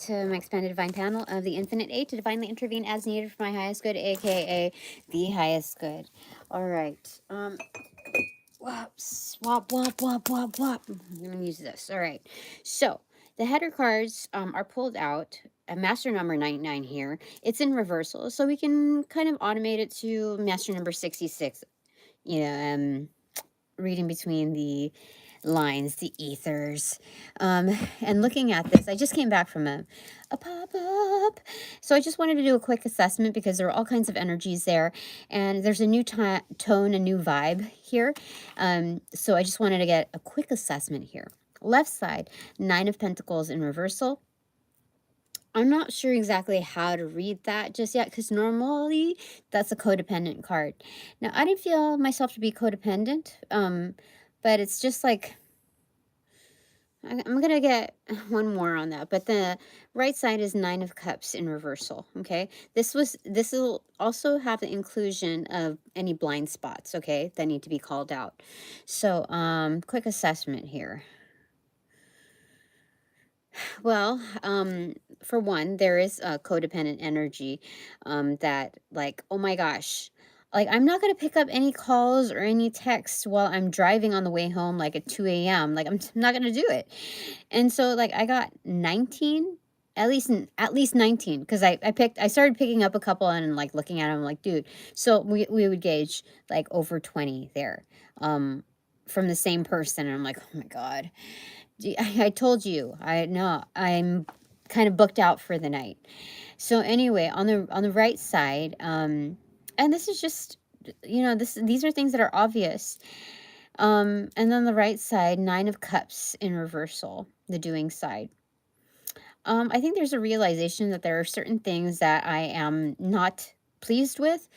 to my expanded divine panel of the Infinite Eight to divinely intervene as needed for my highest good, aka the highest good. All right. Swap, wop, wop, wop, wop. I'm gonna use this. All right. So the header cards are pulled out. A master number 99 here. It's in reversal, so we can kind of automate it to master number 66. You know, reading between the lines, the ethers. And looking at this, I just came back from a pop-up. So I just wanted to do a quick assessment because there are all kinds of energies there. And there's a new tone, a new vibe here. So I just wanted to get a quick assessment here. Left side, Nine of Pentacles in reversal. I'm not sure exactly how to read that just yet because normally that's a codependent card. Now, I didn't feel myself to be codependent, but it's just like, I'm going to get one more on that. But the right side is Nine of Cups in reversal, okay? This will also have the inclusion of any blind spots, okay, that need to be called out. So, quick assessment here. Well, for one, there is a codependent energy that, like, oh my gosh, like, I'm not going to pick up any calls or any texts while I'm driving on the way home, like at 2 a.m. Like, I'm not going to do it. And so, like, I got 19, at least 19, because I started picking up a couple and like looking at them, like, dude, so we would gauge like over 20 there from the same person. And I'm like, oh my God. I told you, I know I'm kind of booked out for the night. So anyway, on the right side, and this is just, these are things that are obvious. And then the right side, Nine of Cups in reversal, the doing side. I think there's a realization that there are certain things that I am not pleased with.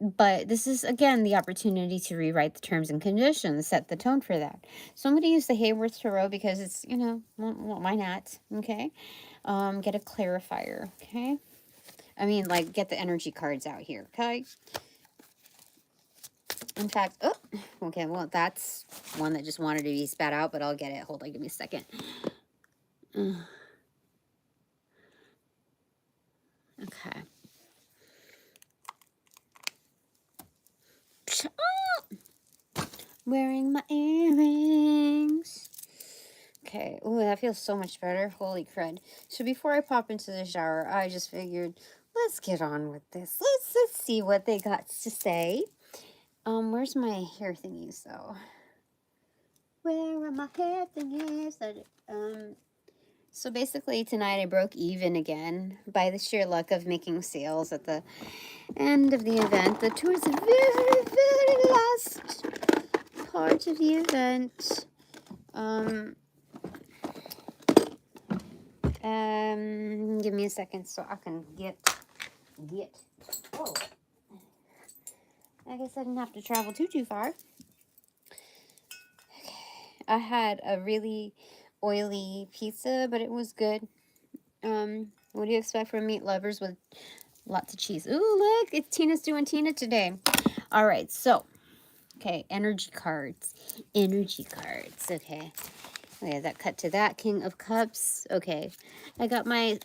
But this is, again, the opportunity to rewrite the terms and conditions, set the tone for that. So I'm going to use the Hayworth Tarot because it's, why not? Okay. Get a clarifier. Okay. I mean, like, get the energy cards out here. Okay. In fact, oh, okay. Well, that's one that just wanted to be spat out, but I'll get it. Hold on. Give me a second. Okay. Wearing my earrings. Okay. Ooh, that feels so much better. Holy crud. So before I pop into the shower, I just figured, let's get on with this. Let's see what they got to say. Where's my hair thingies though? Where are my hair thingies? So basically tonight I broke even again by the sheer luck of making sales at the end of the event. The towards the very, very last part of the event. Give me a second so I can get. Oh, I guess I didn't have to travel too far. Okay. I had a really oily pizza, but it was good. What do you expect from meat lovers with lots of cheese? Ooh, look, it's Tina's doing Tina today. All right, so, okay, energy cards. Okay. Okay, that cut to that. King of Cups. Okay, I got my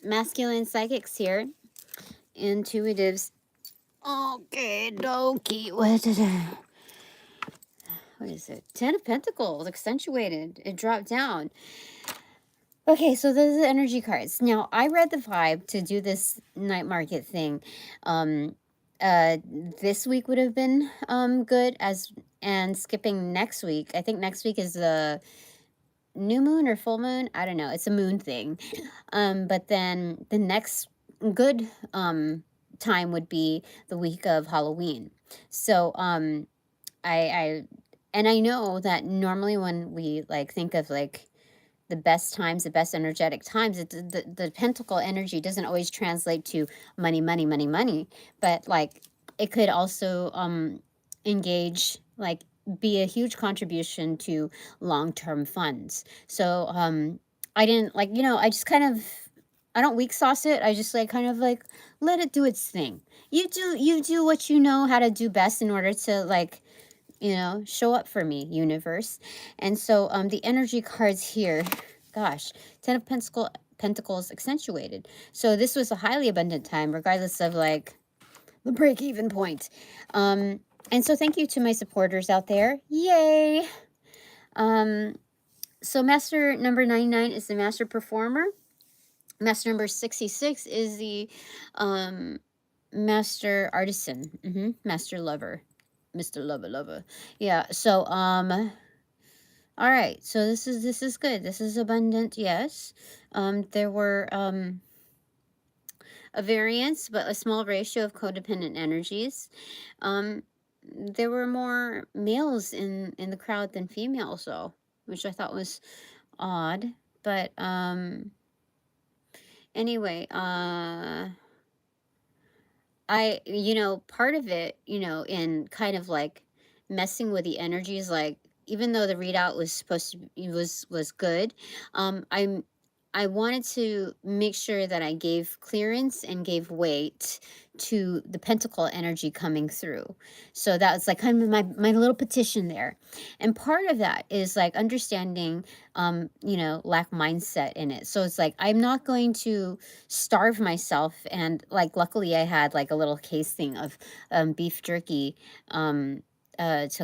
masculine psychics here. Intuitives. Okay, dokie. What is it? 10 of Pentacles, accentuated. It dropped down. Okay, so those are the energy cards. Now, I read the vibe to do this night market thing. This week would have been good, and skipping next week. I think next week is the new moon or full moon. I don't know. It's a moon thing. But then the next good time would be the week of Halloween. So I know that normally when we like think of like the best times, the best energetic times, the pentacle energy doesn't always translate to money, but like it could also engage, like be a huge contribution to long-term funds. So I didn't like, I just kind of, I don't weak sauce it. I just like kind of like let it do its thing. You do what you know how to do best in order to like, show up for me, universe. And so the energy cards here gosh, 10 of Pentacles accentuated. So this was a highly abundant time, regardless of like the break-even point. And so thank you to my supporters out there. Yay! So master number 99 is the master performer. Master number 66 is the master artisan. Master lover. Mr. Lover. Yeah. So all right. So this is good. This is abundant. Yes. There were a variance, but a small ratio of codependent energies. There were more males in the crowd than females, though, which I thought was odd. But anyway, part of it, in kind of like messing with the energies, like even though the readout was supposed to be, was good, I wanted to make sure that I gave clearance and gave weight to the pentacle energy coming through. So that's like kind of my little petition there. And part of that is like understanding lack mindset in it. So it's like I'm not going to starve myself, and like luckily I had like a little casing of beef jerky to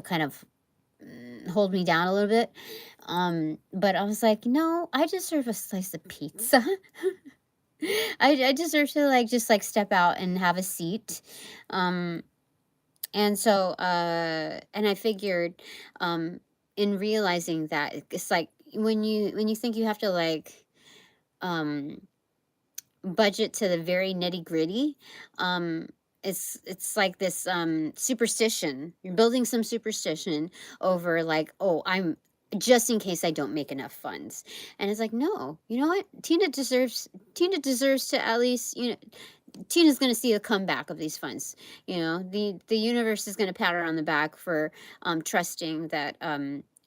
kind of hold me down a little bit. But I was like, no, I deserve a slice of pizza. I deserve to like just like step out and have a seat. And so and I figured in realizing that it's like when you think you have to like budget to the very nitty gritty, it's like this superstition. You're building some superstition over like, oh, I'm just in case I don't make enough funds. And it's like, no, you know what? Tina deserves to at least, Tina's going to see a comeback of these funds. The universe is going to pat her on the back for trusting that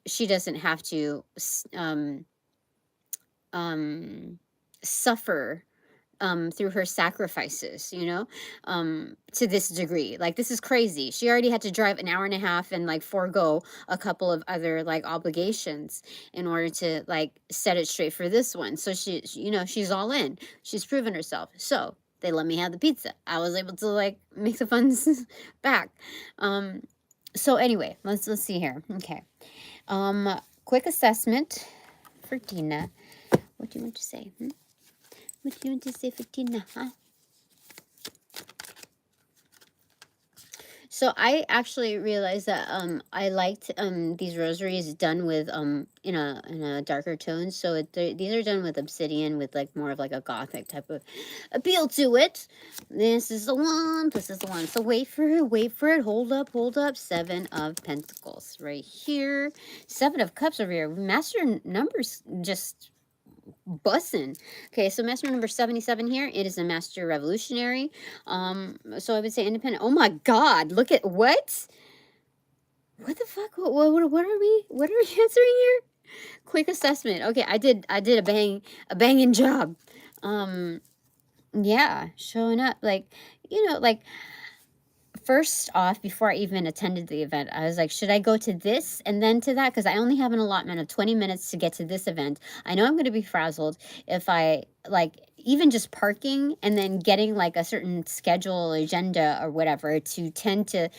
she doesn't have to suffer through her sacrifices, to this degree. Like, this is crazy. She already had to drive an hour and a half and like forego a couple of other like obligations in order to like set it straight for this one. So she's all in. She's proven herself. So they let me have the pizza. I was able to like make the funds back. So anyway, let's see here. Okay. Quick assessment for Tina. What do you want to say? What do you want to say for Tina, huh? So I actually realized that I liked these rosaries done with in a darker tone. So these are done with obsidian with like more of like a gothic type of appeal to it. This is the one. This is the one. So wait for it. Wait for it. Hold up. Hold up. 7 of Pentacles right here. 7 of Cups over here. Master numbers just bussin'. Okay, so master number 77 here. It is a master revolutionary. So I would say independent. Oh my God! Look at what? What the fuck? What are we answering here? Quick assessment. Okay, I did a banging job. Yeah, showing up like like. First off, before I even attended the event, I was like, should I go to this and then to that? Because I only have an allotment of 20 minutes to get to this event. I know I'm going to be frazzled if I, like, even just parking and then getting, like, a certain schedule, agenda, or whatever to tend to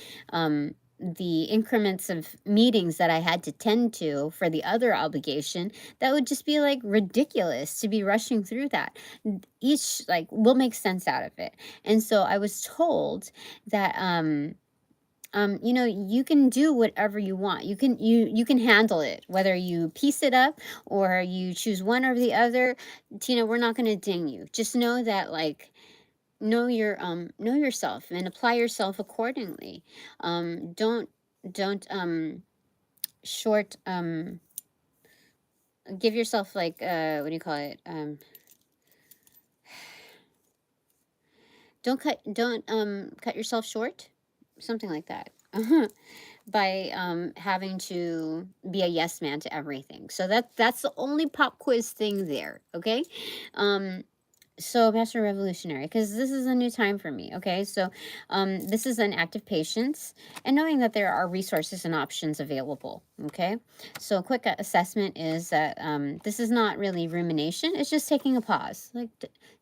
the increments of meetings that I had to tend to for the other obligation. That would just be, like, ridiculous to be rushing through that. Each, like, will make sense out of it. And so I was told that you can do whatever you want. You can handle it, whether you piece it up or you choose one or the other. Tina, we're not going to ding you. Just know that, like, know yourself and apply yourself accordingly. Don't short give yourself like what do you call it? Don't cut yourself short, something like that. By having to be a yes man to everything. So that's the only pop quiz thing there. Okay. So Master Revolutionary, because this is a new time for me. Okay, so this is an active patience and knowing that there are resources and options available. Okay, so a quick assessment is that this is not really rumination; it's just taking a pause, like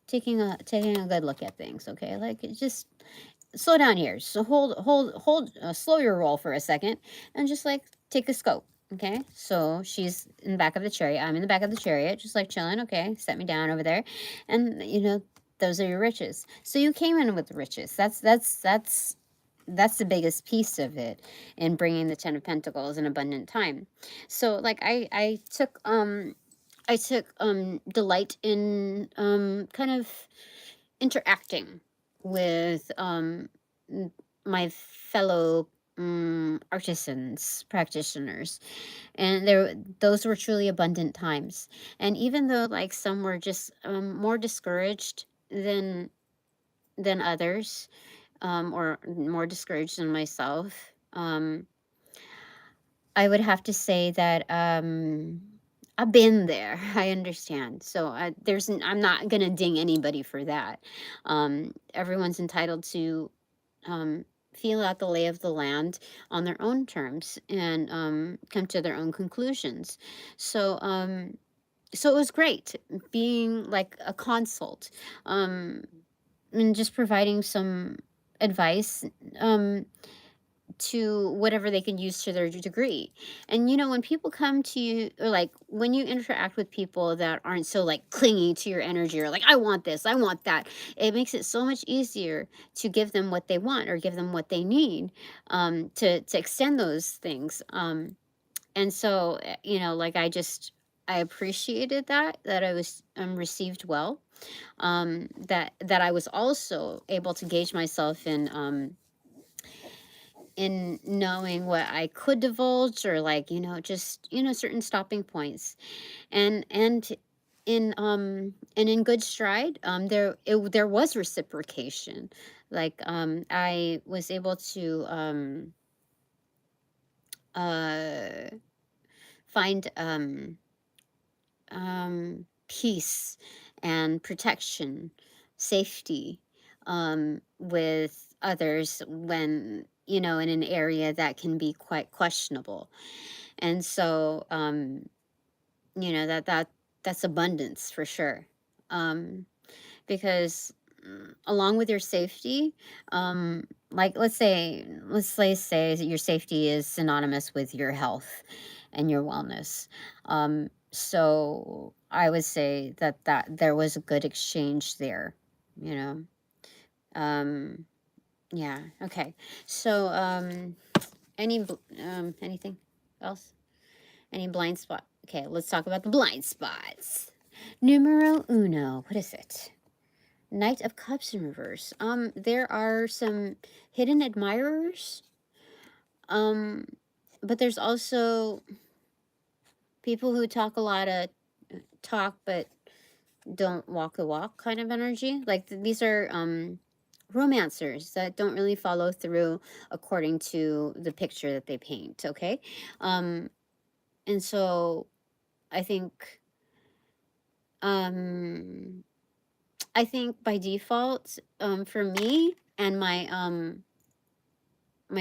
taking a good look at things. Okay, like it just slow down here. So slow your roll for a second, and just like take a scope. Okay, so she's in the back of the chariot. I'm in the back of the chariot, just like chilling. Okay, set me down over there, and those are your riches. So you came in with riches. That's the biggest piece of it in bringing the 10 of Pentacles in abundant time. So like I took delight in kind of interacting with my fellow artisans, practitioners, and those were truly abundant times. And even though like some were just more discouraged than others, or more discouraged than myself, I would have to say that I've been there. I understand. So I'm not gonna ding anybody for that. Everyone's entitled to um, feel out the lay of the land on their own terms and come to their own conclusions. So so it was great being like a consult, um, and just providing some advice. To whatever they can use to their degree. And when people come to you, or like when you interact with people that aren't so like clingy to your energy, or like, I want this, I want that, it makes it so much easier to give them what they want or give them what they need, to extend those things. And so, like I appreciated that I was received well, that I was also able to gauge myself in knowing what I could divulge, or like just certain stopping points, and in good stride, there was reciprocation. Like I was able to uh find peace and protection, safety, with others when in an area that can be quite questionable. And so that's abundance for sure. um because along with your safety, like let's say that your safety is synonymous with your health and your wellness. So I would say that there was a good exchange there, you know. um yeah, okay. So anything else, any blind spot? Okay, let's talk about the blind spots. Numero uno, what is it? Knight of Cups in reverse. There are some hidden admirers. Um, but there's also people who talk a lot of talk but don't walk the walk kind of energy. Like these are romancers that don't really follow through according to the picture that they paint. Okay, um, and so I think um I think by default, for me and my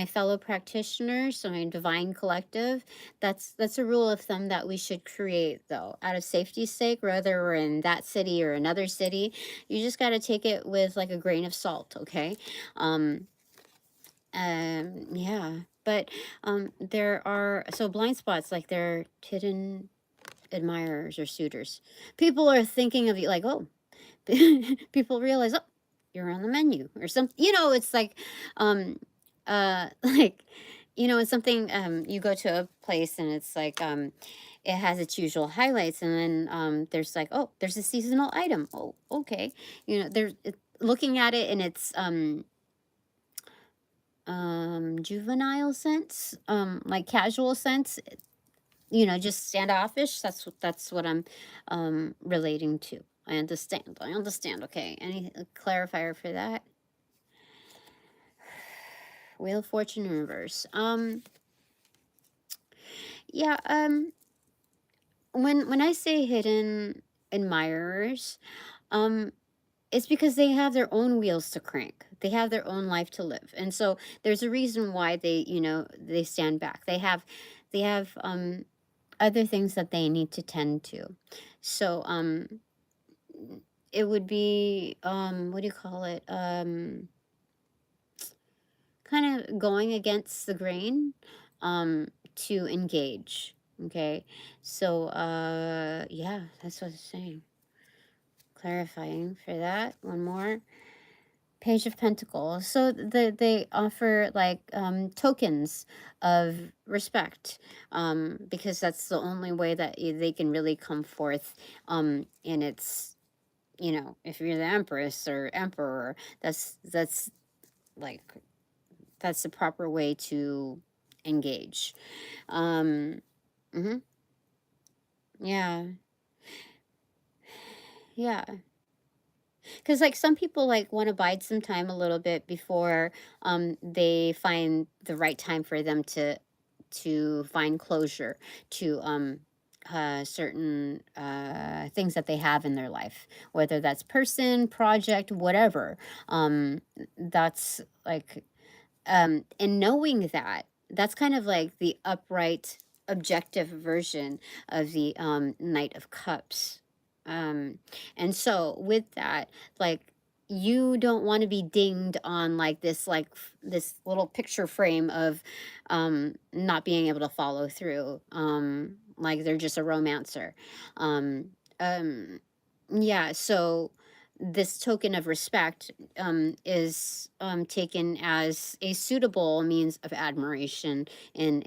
fellow practitioners, so my divine collective, that's a rule of thumb that we should create, though, out of safety's sake, whether we're in that city or another city. You just got to take it with like a grain of salt, okay? um yeah, but there are so blind spots, like they're hidden admirers or suitors. People are thinking of you like, oh, people realize, oh, you're on the menu or something. It's like, like, it's something. You go to a place and it's like, it has its usual highlights, and then there's like, oh, there's a seasonal item. Oh, okay. Looking at it in its juvenile sense, like casual sense, just standoffish. That's what I'm relating to. I understand. Okay, any clarifier for that? Wheel of Fortune in reverse. Yeah, when I say hidden admirers, um It's because they have their own wheels to crank. They have their own life to live. And so there's a reason why they, they stand back. They have other things that they need to tend to. So it would be what do you call it? Kind of going against the grain to engage. Okay. So yeah, that's what it's saying. Clarifying for that. One more. Page of Pentacles. So they offer like tokens of respect, because that's the only way that they can really come forth. And it's, if you're the Empress or Emperor, that's like that's the proper way to engage. Um, mhm, yeah, yeah. Because like some people like want to bide some time a little bit before they find the right time for them to find closure to certain things that they have in their life, whether that's person, project, whatever. That's like and knowing that, that's kind of like the upright, objective version of the Knight of Cups. Um, and so with that, like you don't want to be dinged on like this this little picture frame of not being able to follow through. Like they're just a romancer. Um, um, yeah, so this token of respect is taken as a suitable means of admiration and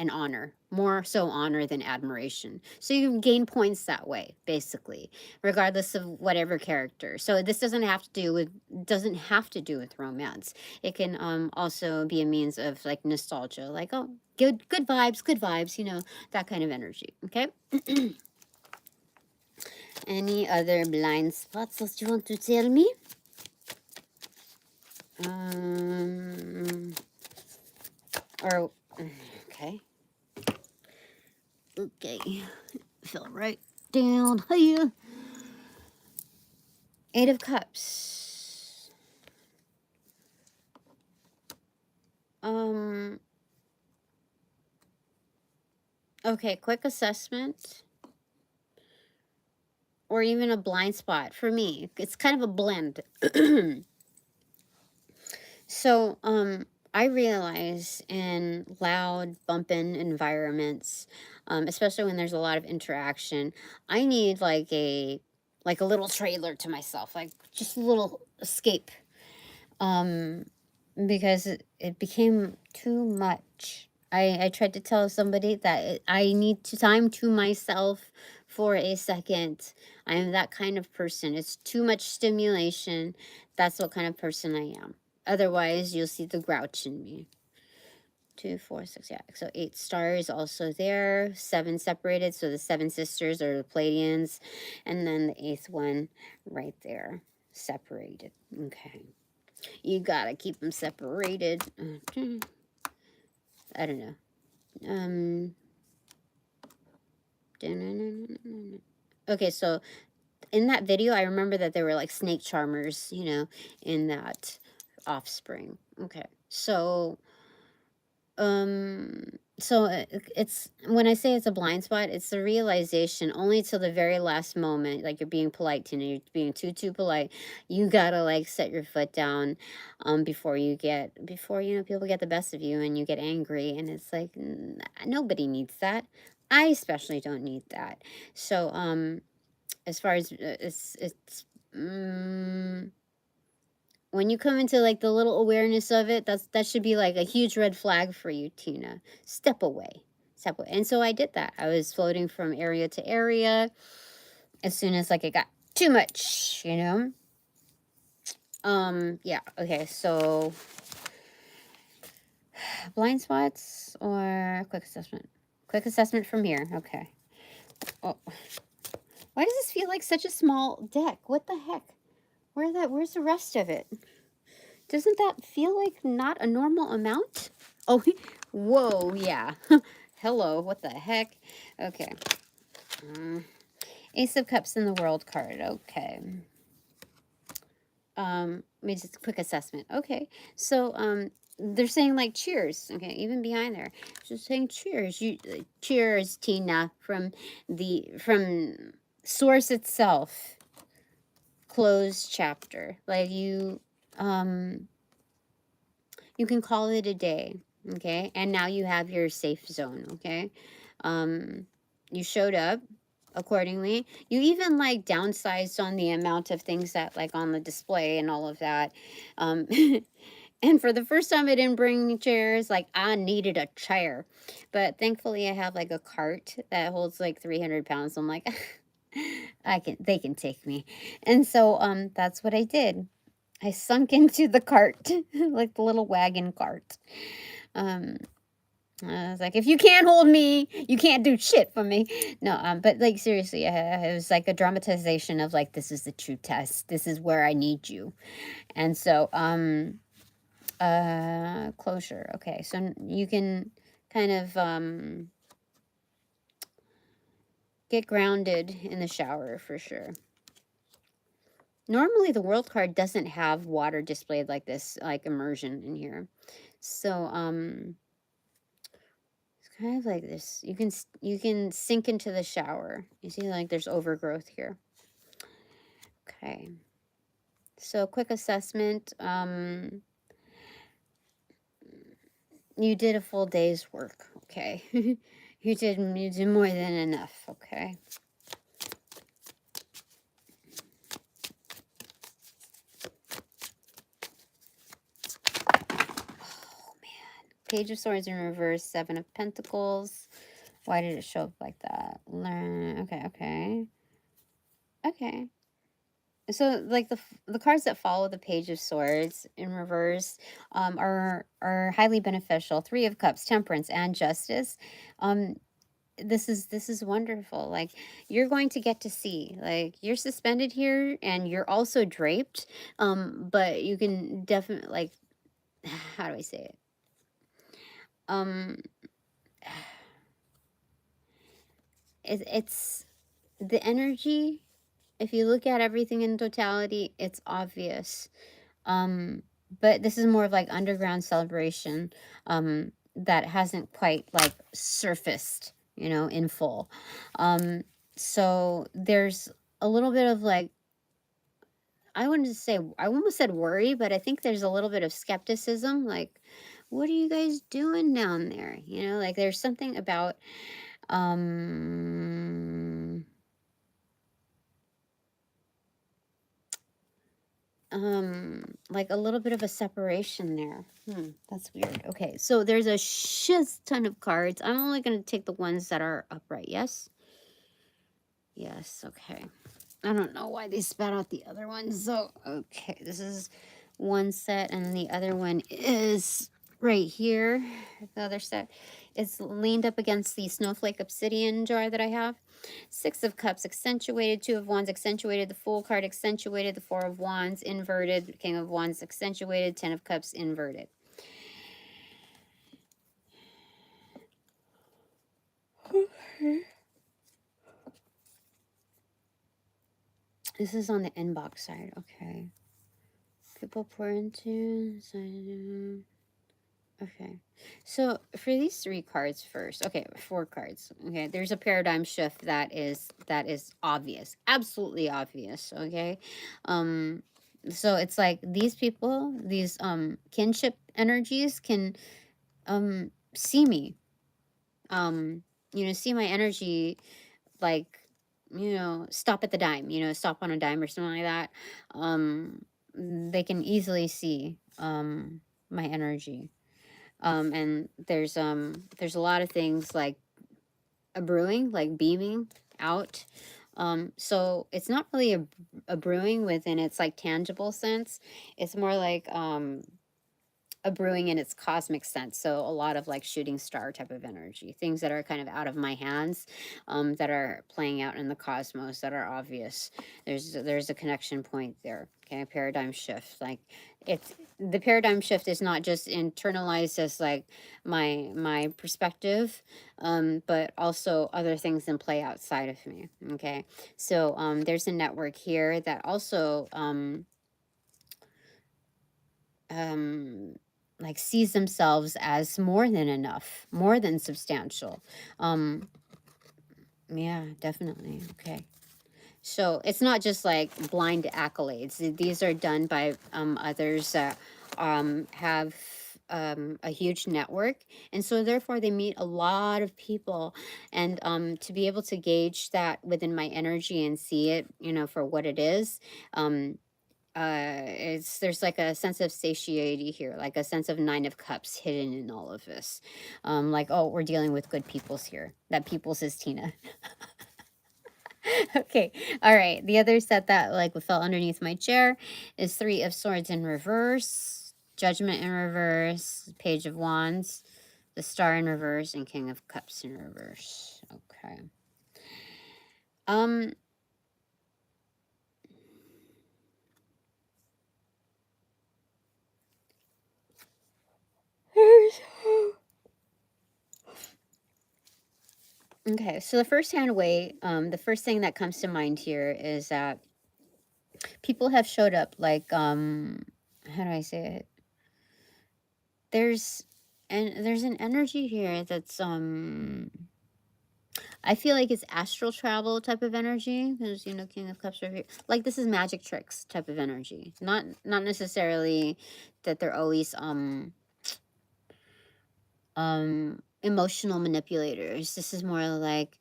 honor, more so honor than admiration. So you gain points that way, basically, regardless of whatever character. So this doesn't have to do with romance. It can also be a means of like nostalgia, like, oh, good vibes, that kind of energy. Okay. Any other blind spots that you want to tell me? Um, or, okay. Okay. Fill right down here. Eight of Cups. Okay, quick assessment. Or even a blind spot for me. It's kind of a blend. So, I realize in loud, bumping environments, especially when there's a lot of interaction, I need like a little trailer to myself, like just a little escape. Um, because it became too much. I tried to tell somebody that I need time to myself for a second. I am that kind of person. It's too much stimulation. That's what kind of person I am. Otherwise, you'll see the grouch in me. 2, 4, 6, yeah. So 8 stars also there. 7 separated. So the 7 sisters are the Pleiadians. And then the 8th one right there. Separated. Okay. You gotta keep them separated. I don't know. Okay, so in that video, I remember that there were like snake charmers, in that offspring. Okay, it's when I say it's a blind spot, it's the realization only till the very last moment, like you're being polite, Tina, you're being too polite. You gotta like set your foot down before people get the best of you and you get angry, and it's like nobody needs that. I especially don't need that. So as far as it's when you come into like the little awareness of it, that should be like a huge red flag for you, Tina. Step away. Step away. And so I did that. I was floating from area to area as soon as like it got too much, yeah, okay, so blind spots or quick assessment? Quick assessment from here. Okay. Oh. Why does this feel like such a small deck? What the heck? Where's the rest of it? Doesn't that feel like not a normal amount? Oh, whoa, yeah. Hello, what the heck? Okay. Ace of Cups in the World card. Okay. Maybe just a quick assessment. Okay. So, they're saying like cheers. Okay, even behind there, just saying cheers. You cheers, Tina, from source itself. Closed chapter. Like you can call it a day. Okay, and now you have your safe zone. Okay, you showed up accordingly. You even like downsized on the amount of things that like on the display and all of that. Um, and for the first time, I didn't bring chairs. Like I needed a chair, but thankfully I have like a cart that holds like 300 pounds. I'm like, they can take me. And so that's what I did. I sunk into the cart, like the little wagon cart. Um, I was like, if you can't hold me, you can't do shit for me. No, but like seriously, it was like a dramatization of like, this is the true test. This is where I need you. And so, closure. Okay, so you can kind of get grounded in the shower for sure. Normally, the world card doesn't have water displayed like this, like immersion in here. So, it's kind of like this. You can sink into the shower. You see, like there's overgrowth here. Okay. So, quick assessment. You did a full day's work. Okay. you did more than enough. Okay. Oh man. Page of Swords in reverse. 7 of Pentacles. Why did it show up like that? Learn. Okay. Okay. Okay. So like the cards that follow the Page of Swords in reverse are highly beneficial. 3 of Cups, Temperance, and Justice. This is wonderful. Like you're going to get to see, like you're suspended here and you're also draped. But you can definitely like, how do I say it? It's the energy. If you look at everything in totality, it's obvious. But this is more of like underground celebration that hasn't quite like surfaced, in full. So there's a little bit of like, I almost said worry, but I think there's a little bit of skepticism. Like, what are you guys doing down there? Like there's something about like a little bit of a separation there. That's weird. Okay, so there's a shit ton of cards. I'm only going to take the ones that are upright. Yes? Yes, okay. I don't know why they spat out the other ones. So, okay, this is one set, and the other one is right here. The other set is leaned up against the snowflake obsidian jar that I have. 6 of Cups accentuated, 2 of Wands accentuated, the Fool card accentuated, the 4 of Wands inverted, King of Wands accentuated, 10 of Cups inverted. Okay. This is on the inbox side. Okay. People pour into. Okay. So for these 3 cards first. Okay, 4 cards. Okay, there's a paradigm shift that is obvious. Absolutely obvious, okay? So it's like these people, these kinship energies can see me. See my energy, like, stop at the dime, stop on a dime or something like that. They can easily see my energy. And there's a lot of things like a brewing, like beaming out. So it's not really a brewing within its like tangible sense. It's more like a a brewing in its cosmic sense. So a lot of like shooting star type of energy, things that are kind of out of my hands, that are playing out in the cosmos that are obvious. There's a connection point there. Okay, a paradigm shift. Like it's the paradigm shift is not just internalized as like my perspective, but also other things in play outside of me. Okay, so there's a network here that also um like sees themselves as more than enough, more than substantial. um yeah, definitely. Okay, so it's not just like blind accolades. These are done by others that have a huge network, and so therefore they meet a lot of people. And to be able to gauge that within my energy and see it, for what it is, it's there's like a sense of satiety here, like a sense of nine of cups hidden in all of this. Like, oh, we're dealing with good peoples here. That peoples is Tina. Okay, all right, the other set that like fell underneath my chair is Three of Swords in reverse, Judgment in reverse, Page of Wands, the Star in reverse, and King of Cups in reverse. Okay. um Okay, so the first hand way, the first thing that comes to mind here is that people have showed up like, how do I say it? There's there's an energy here that's I feel like it's astral travel type of energy, because King of Cups right here. Like this is magic tricks type of energy. Not necessarily that they're always emotional manipulators. This is more like,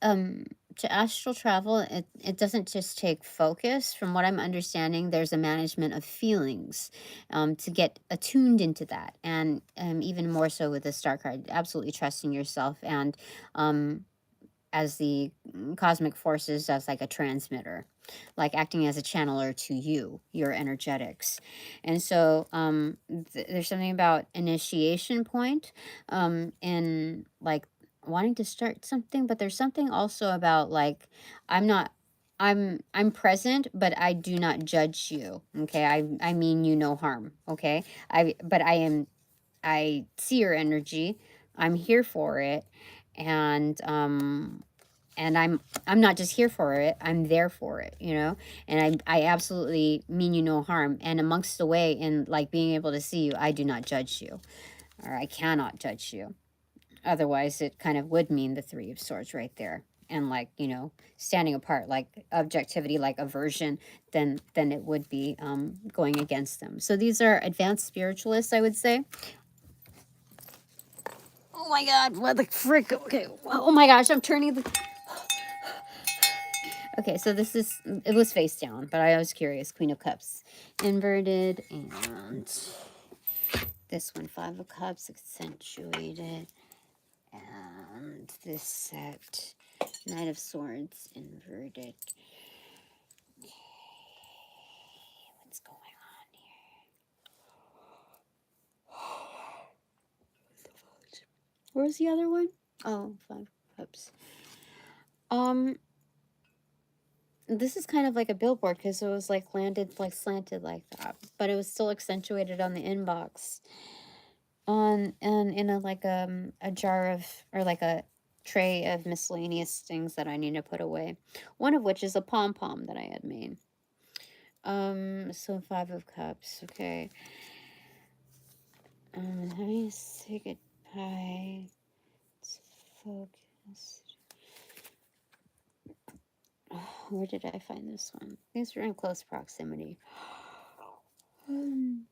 um to astral travel, it doesn't just take focus. From what I'm understanding, there's a management of feelings, to get attuned into that. And even more so with the star card, absolutely trusting yourself, and as the cosmic forces, as like a transmitter, like acting as a channeler to your energetics. And so there's something about initiation point, in like wanting to start something, but there's something also about like, I'm not I'm present, but I do not judge you. Okay, I mean you no harm. Okay, but I see your energy. I'm here for it. And I'm not just here for it, I'm there for it. And I absolutely mean you no harm. And amongst the way, in like being able to see you, I do not judge you, or I cannot judge you. Otherwise it kind of would mean the Three of Swords right there. And like, standing apart, like objectivity, like aversion, then it would be going against them. So these are advanced spiritualists, I would say. Oh my god, what the frick? Okay, oh my gosh, I'm turning the... Okay, so it was face down, but I was curious. Queen of Cups inverted, and this one, Five of Cups accentuated, and this set, Knight of Swords inverted. What's going on here? Where's the other one? Oh, Five of Cups. This is kind of like a billboard, because it was like landed, like slanted like that, but it was still accentuated on the inbox, on and in a like a jar of, or like a tray of miscellaneous things that I need to put away, one of which is a pom-pom that I had made. So Five of Cups. Okay, let me say goodbye. Let's focus. Where did I find this one? These are in close proximity. um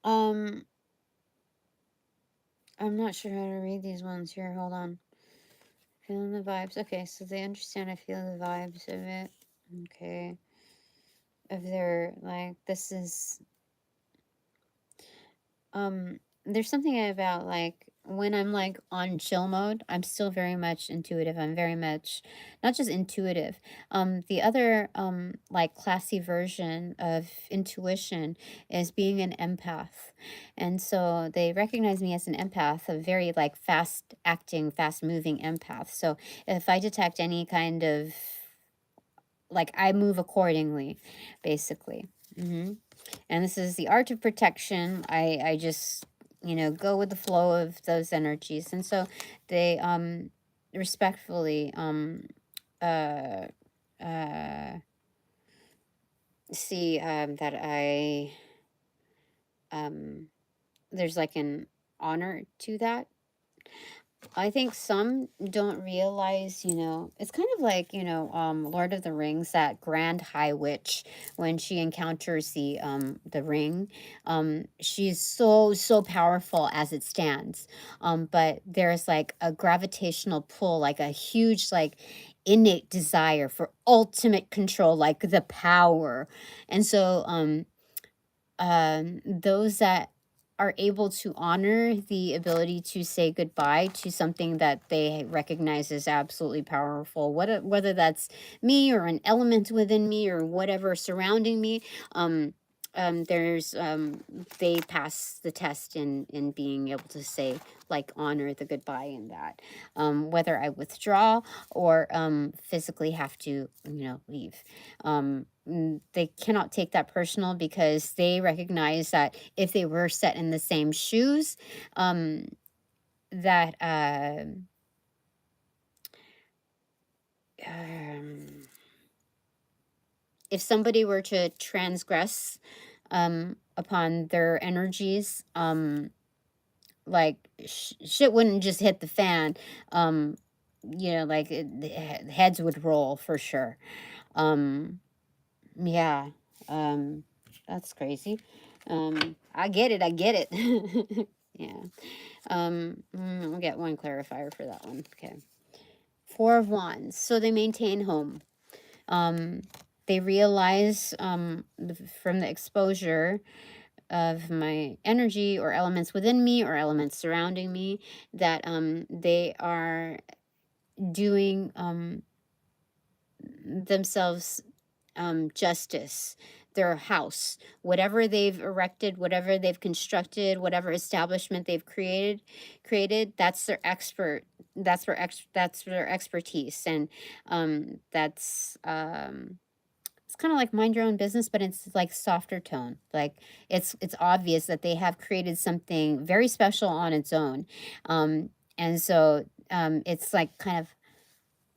um I'm not sure how to read these ones here. Hold on. Feeling the vibes. Okay, so they understand I feel the vibes of it. Okay. If they're like, this is, there's something about like, when I'm like on chill mode, I'm still very much intuitive. I'm very much not just intuitive. The other like classy version of intuition is being an empath. And so they recognize me as an empath, a very like fast acting, fast moving empath. So if I detect any kind of like I move accordingly, basically. And this is the art of protection. I just, go with the flow of those energies. And so they respectfully uh uh see that I um there's like an honor to that. I think some don't realize, it's kind of like, Lord of the Rings, that Grand High Witch, when she encounters the ring, she's so powerful as it stands. But there's like a gravitational pull, like a huge, like innate desire for ultimate control, like the power. And so those that are able to honor the ability to say goodbye to something that they recognize as absolutely powerful, whether that's me or an element within me or whatever surrounding me, um, there's they pass the test in being able to say like honor the goodbye in that, whether I withdraw or physically have to leave. They cannot take that personal because they recognize that if they were set in the same shoes, um, that um, if somebody were to transgress upon their energies, like shit wouldn't just hit the fan. Um, like heads would roll for sure. Um, Yeah, um, that's crazy. I get it. I get it. Yeah. We'll get one clarifier for that one. Okay. Four of Wands. So they maintain home. Um, they realize from the exposure of my energy or elements within me or elements surrounding me that they are doing themselves justice, their house, whatever they've erected, whatever they've constructed, whatever establishment they've created, that's their expert. That's their expertise, and that's it's kind of like mind your own business, but it's like softer tone. Like it's obvious that they have created something very special on its own, and so it's like kind of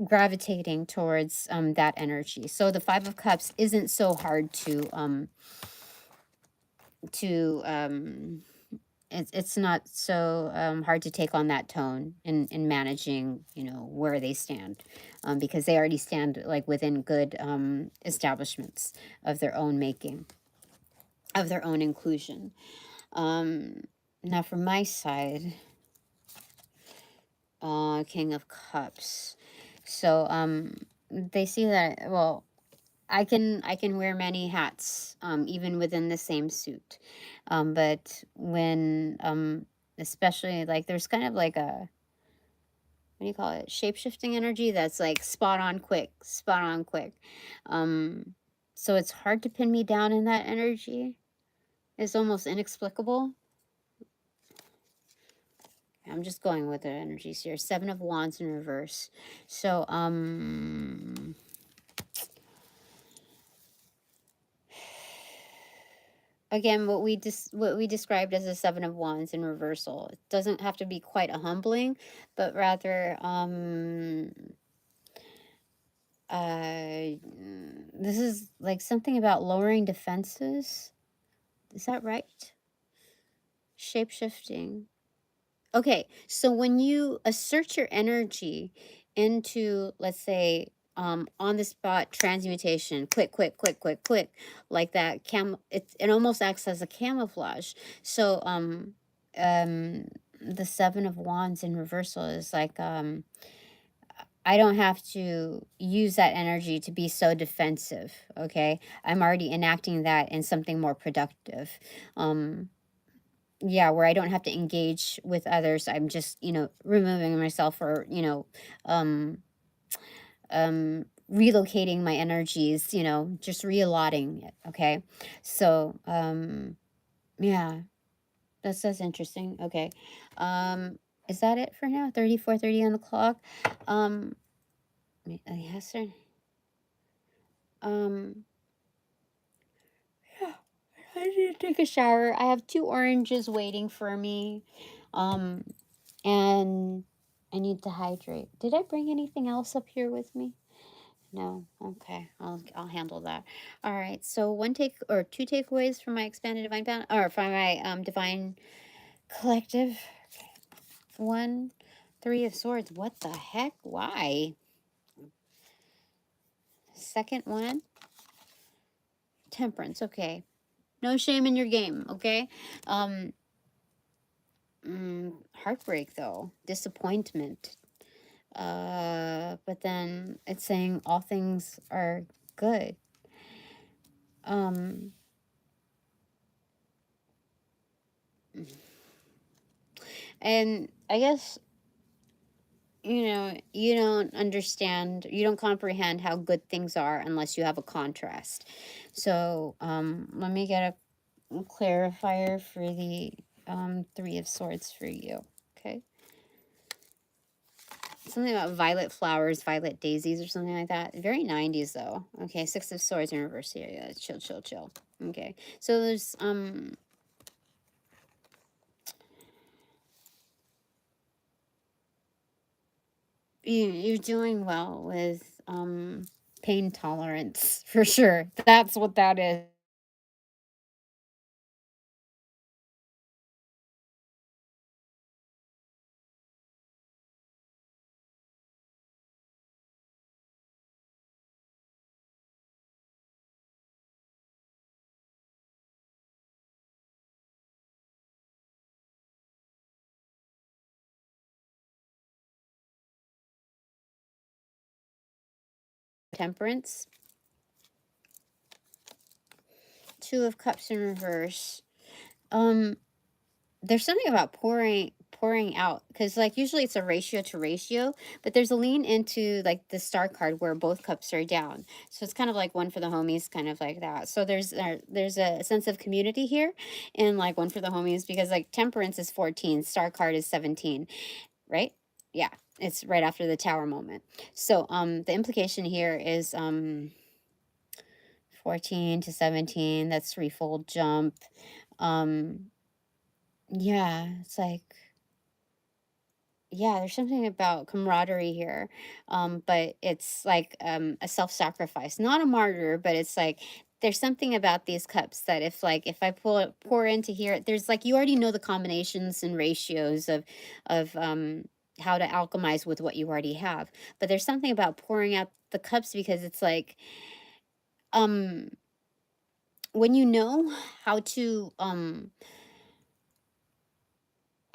gravitating towards that energy. So the Five of Cups isn't so hard to it's not so hard to take on that tone in managing where they stand, because they already stand like within good establishments of their own making, of their own inclusion. Now from my side, King of Cups. So they see that, well, I can wear many hats, even within the same suit. But when especially like there's kind of like a, what do you call it? Shape shifting energy that's like spot on quick, spot on quick. Um so it's hard to pin me down in that energy. It's almost inexplicable. I'm just going with the energies here. Seven of Wands in reverse. So again, what we described as a Seven of Wands in reversal. It doesn't have to be quite a humbling, but rather this is like something about lowering defenses. Is that right? Shape shifting. Okay, so when you assert your energy into, let's say, on the spot transmutation, quick, quick, quick, quick, quick, like that it almost acts as a camouflage. So the Seven of Wands in reversal is like I don't have to use that energy to be so defensive, okay? I'm already enacting that in something more productive. Um yeah, where I don't have to engage with others. I'm just, removing myself, or, relocating my energies, just reallocating it. Okay. So, yeah, that's interesting. Okay. Um, is that it for now? 34:30 on the clock. Um, yes, sir. Um, yeah, I need to take a shower. I have two oranges waiting for me. Um, and I need to hydrate. Did I bring anything else up here with me? No. Okay. I'll handle that. All right. So one take or two takeaways from my expanded divine bound, or from my divine collective. One, three of swords. What the heck? Why? Second one, temperance. Okay. No shame in your game. Okay. Um. Heartbreak though. Disappointment. But then it's saying all things are good. Um. And I guess, you don't understand, you don't comprehend how good things are unless you have a contrast. So, let me get a clarifier for the three of swords for you. Okay. Something about violet flowers, violet daisies, or something like that. Very 90s though. Okay, six of swords in reverse here. Yeah, chill, chill, chill. Okay. So there's you're doing well with pain tolerance for sure. That's what that is. Temperance. Two of cups in reverse. Um there's something about pouring out, because like usually it's a ratio to ratio, but there's a lean into like the star card where both cups are down, so it's kind of like one for the homies, kind of like that. So there's a sense of community here, and like one for the homies, because like temperance is 14, star card is 17, right? Yeah, it's right after the tower moment. So the implication here is 14 to 17, that's threefold jump. um yeah, it's like, yeah, there's something about camaraderie here. But it's like a self-sacrifice, not a martyr, but it's like there's something about these cups that if I pour into here, there's like, you already know the combinations and ratios of how to alchemize with what you already have. But there's something about pouring out the cups, because it's like, um when you know how to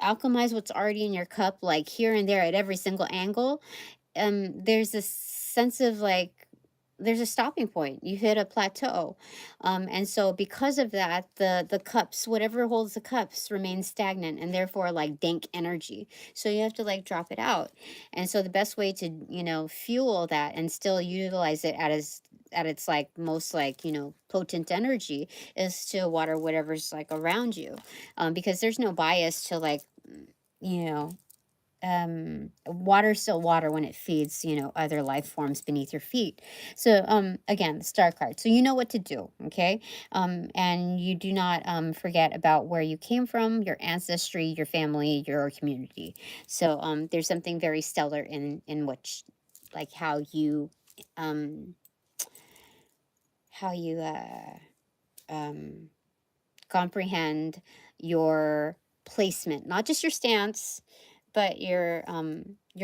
alchemize what's already in your cup, like here and there at every single angle, there's this sense of like, there's a stopping point, you hit a plateau. And so because of that, the cups, whatever holds the cups, remains stagnant, and therefore like dank energy. So you have to like drop it out. And so the best way to, fuel that and still utilize it at its like most like, potent energy, is to water whatever's like around you. Because there's no bias to like, you know water's still water when it feeds, other life forms beneath your feet. So again, the star card, so you know what to do. Okay. And you do not forget about where you came from, your ancestry, your family, your community. So there's something very stellar in which, like, um how you um comprehend your placement, not just your stance, but your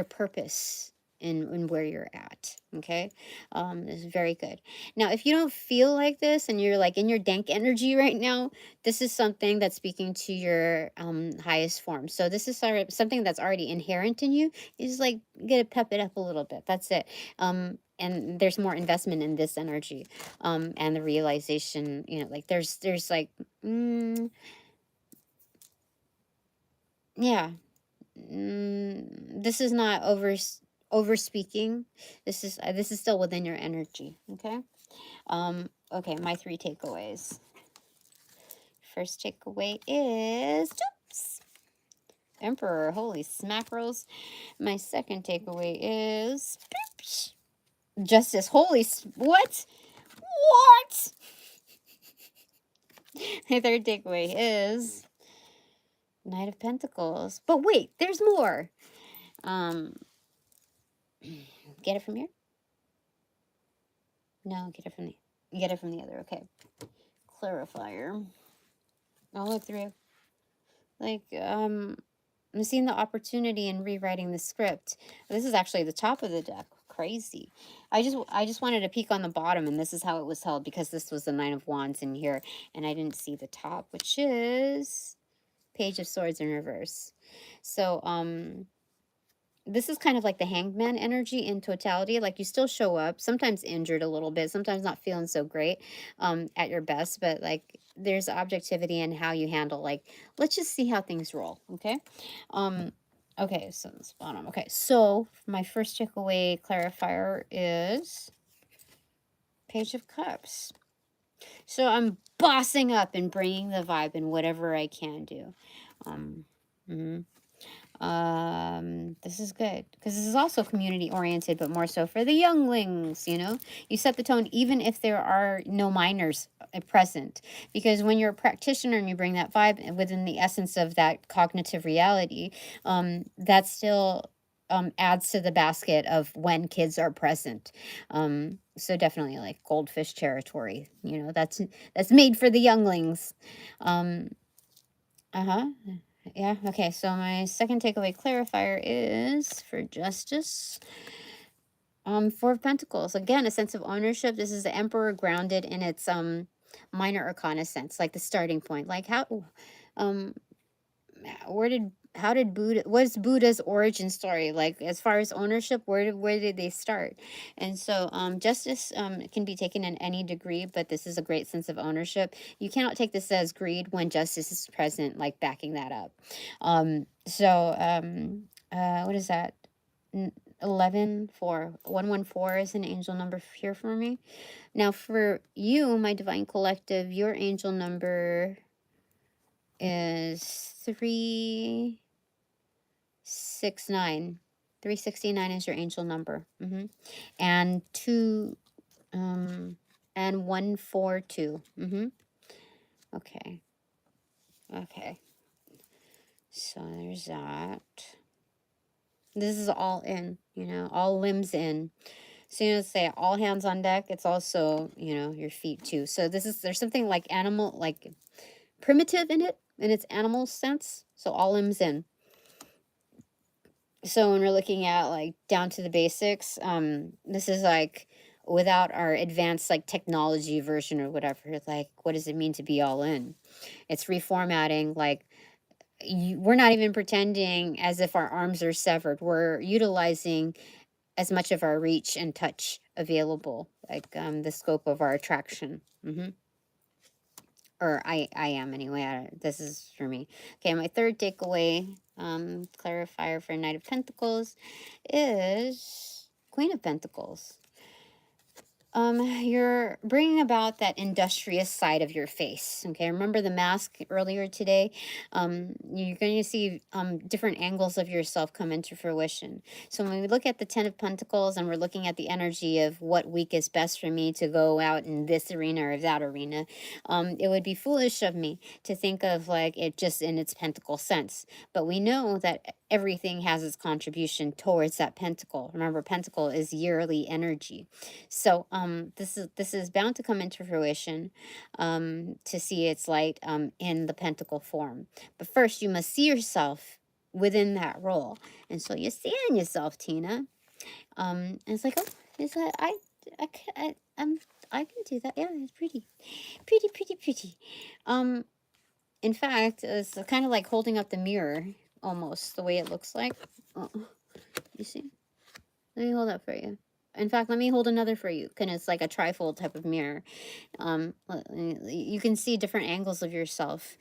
purpose in where you're at. Okay. This is very good. Now, if you don't feel like this and you're like in your dank energy right now, this is something that's speaking to your highest form. So this is something that's already inherent in you. You just like get to pep it up a little bit. That's it. And there's more investment in this energy, and the realization, like there's like, mm, Yeah. This is not over speaking. This is still within your energy. Okay. Okay, my three takeaways. First takeaway is oops, Emperor, holy smackerels. My second takeaway is oops, Justice, holy what? What? My third takeaway is Knight of Pentacles. But wait, there's more. Um, get it from here? No, get it from the other. Okay. Clarifier. Oh, look, three. Like, I'm seeing the opportunity in rewriting the script. This is actually the top of the deck. Crazy. I just wanted to peek on the bottom, and this is how it was held because this was the Nine of Wands in here, and I didn't see the top, which is Page of Swords in reverse. So, this is kind of like the hangman energy in totality. Like you still show up, sometimes injured a little bit, sometimes not feeling so great at your best, but like there's objectivity in how you handle, like, let's just see how things roll. Okay. Um, okay, so this bottom. Okay, so my first takeaway clarifier is Page of Cups. So I'm bossing up and bringing the vibe in whatever I can do. Mhm. This is good because this is also community oriented, but more so for the younglings. You set the tone even if there are no minors present, because when you're a practitioner and you bring that vibe within the essence of that cognitive reality, that still adds to the basket of when kids are present. So definitely like goldfish territory, that's made for the younglings. Uh-huh. Yeah, okay. So my second takeaway clarifier is for Justice. Four of Pentacles. Again, a sense of ownership. This is the Emperor grounded in its minor arcana sense, like the starting point. Like um how did Buddha, what's Buddha's origin story, like as far as ownership, where did they start? And so justice can be taken in any degree, but this is a great sense of ownership. You cannot take this as greed when justice is present, like backing that up. What is that? 114 is an angel number here for me. Now for you, my divine collective, your angel number is 369. 369 is your angel number. And and 142. Okay. Okay. So there's that. This is all in, all limbs in. So say all hands on deck, it's also, your feet too. So there's something like animal, like primitive in it, in its animal sense. So all limbs in. So when we're looking at like down to the basics, this is like without our advanced like technology version or whatever, like what does it mean to be all in? It's reformatting, like we're not even pretending as if our arms are severed. We're utilizing as much of our reach and touch available, like the scope of our attraction. Or I am anyway. This is for me. Okay, my third takeaway, clarifier for Knight of Pentacles is Queen of Pentacles. You're bringing about that industrious side of your face. Okay, remember the mask earlier today? You're going to see different angles of yourself come into fruition. So when we look at the Ten of Pentacles and we're looking at the energy of what week is best for me to go out in this arena or that arena, it would be foolish of me to think of like it just in its pentacle sense. But we know that everything has its contribution towards that pentacle. Remember, pentacle is yearly energy. So this is bound to come into fruition, to see its light in the pentacle form. But first, you must see yourself within that role, and so you're seeing yourself, Tina. And it's like, oh, is that I can do that. Yeah, it's pretty, pretty, pretty, pretty. In fact, it's kind of like holding up the mirror, almost the way it looks like. Oh, you see? Let me hold up for you. In fact, let me hold another for you. Kind of, it's like a trifold type of mirror. You can see different angles of yourself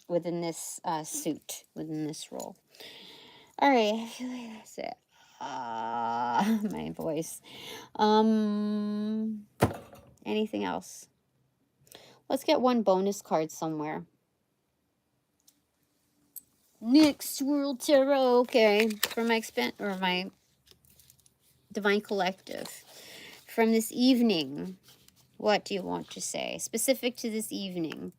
within this suit, within this role. All right, I feel like that's it. My voice. Um, Anything else? Let's get one bonus card somewhere. Next World Tarot, okay, for my Divine Collective. From this evening, what do you want to say? Specific to this evening.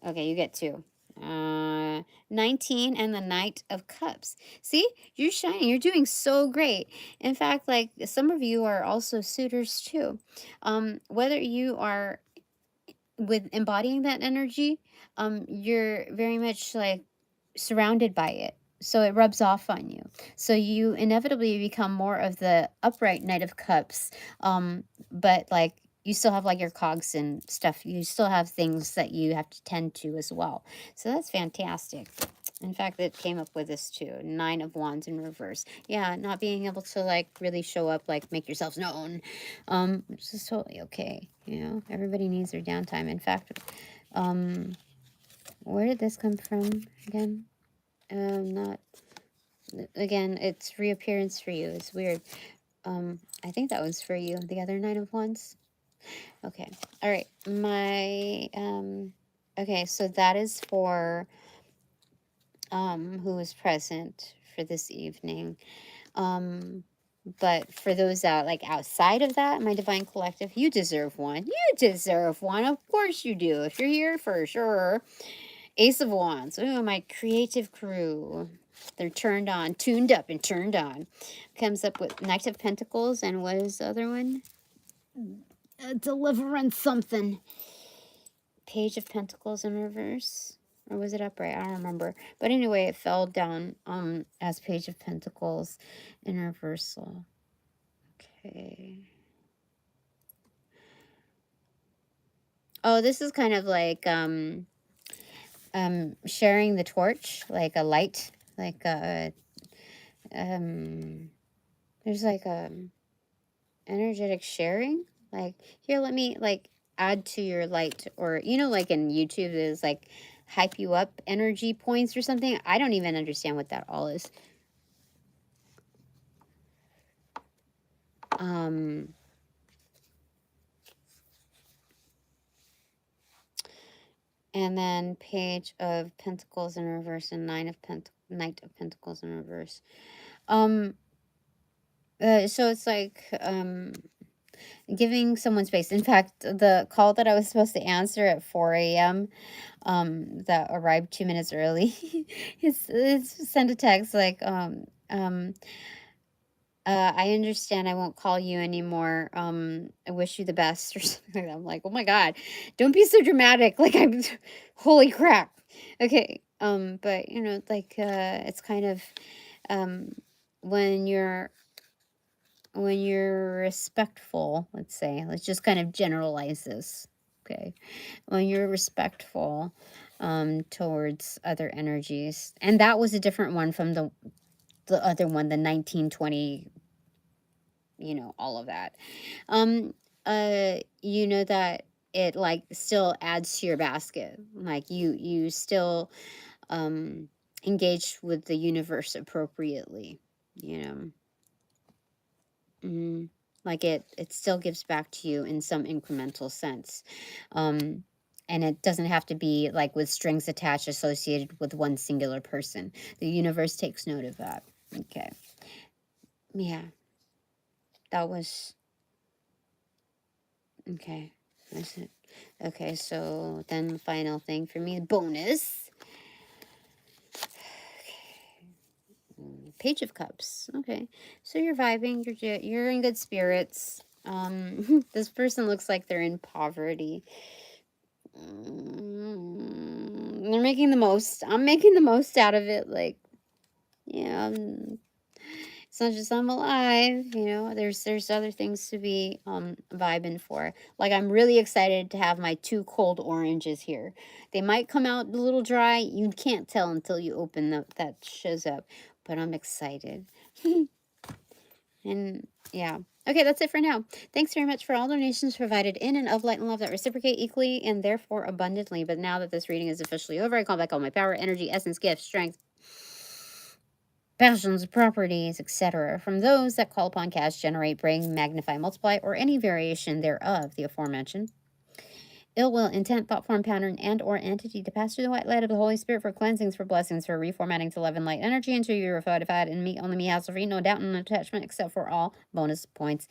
Okay, you get two. 19 and the Knight of Cups. See, you're shining. You're doing so great. In fact, like some of you are also suitors too. Whether you are with embodying that energy, you're very much like surrounded by it. So it rubs off on you. So you inevitably become more of the upright Knight of Cups. But like you still have like your cogs and stuff. You still have things that you have to tend to as well. So that's fantastic. In fact, it came up with this too. 9 of Wands in reverse. Yeah, not being able to like really show up, like make yourselves known. Which is totally okay. You know, everybody needs their downtime. In fact, where did this come from again? Not again, it's reappearance for you. It's weird. I think that was for you, the other 9 of Wands. Okay. All right. Okay, so that is for who is present for this evening. But for those that like outside of that, my Divine Collective, you deserve one. You deserve one. Of course you do. If you're here for sure. Ace of Wands. Oh, my creative crew. They're turned on, tuned up and turned on. Comes up with Knight of Pentacles, and what is the other one? Deliverance something. Page of Pentacles in reverse. Or was it upright? I don't remember. But anyway, it fell down as Page of Pentacles in reversal. Okay. Oh, this is kind of like sharing the torch, like a light, like there's like a energetic sharing, like here, let me like add to your light, or you know, like in YouTube there's like hype you up energy points or something. I don't even understand what that all is. And then Page of Pentacles in reverse and Knight of Pentacles in reverse. So it's like giving someone space. In fact, the call that I was supposed to answer at 4 a.m. That arrived 2 minutes early, it's sent a text like I understand I won't call you anymore. I wish you the best or something like that. I'm like, oh my God, don't be so dramatic. Like I'm holy crap. Okay. But you know, like it's kind of when you're respectful, let's say, let's just kind of generalize this. Okay. When you're respectful towards other energies. And that was a different one from the other one, the 1920, you know, all of that. You know that it like still adds to your basket. Like you still engage with the universe appropriately, you know. Like it still gives back to you in some incremental sense. And it doesn't have to be like with strings attached associated with one singular person. The universe takes note of that. Okay. Yeah. That was okay. That's it. Okay, so then the final thing for me, bonus. Page of Cups. Okay, so you're vibing. You're in good spirits. This person looks like they're in poverty. They're making the most. I'm making the most out of it. Like, yeah, it's not just I'm alive. You know, there's other things to be vibing for. Like, I'm really excited to have my 2 cold oranges here. They might come out a little dry. You can't tell until you open that shows up. But I'm excited. And yeah. Okay, that's it for now. Thanks very much for all donations provided in and of light and love that reciprocate equally and therefore abundantly. But now that this reading is officially over, I call back all my power, energy, essence, gifts, strength, passions, properties, etc. from those that call upon, cast, generate, bring, magnify, multiply, or any variation thereof, the aforementioned ill will, intent, thought form, pattern, and or entity to pass through the white light of the Holy Spirit for cleansings, for blessings, for reformatting to love and light energy until you're fortified and me, only me, hassle free, no doubt and attachment, except for all bonus points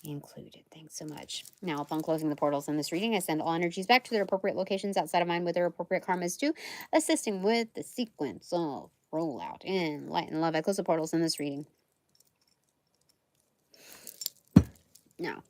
included. Thanks so much. Now, upon closing the portals in this reading, I send all energies back to their appropriate locations outside of mine with their appropriate karmas too, assisting with the sequence of rollout in light and love. I close the portals in this reading. Now,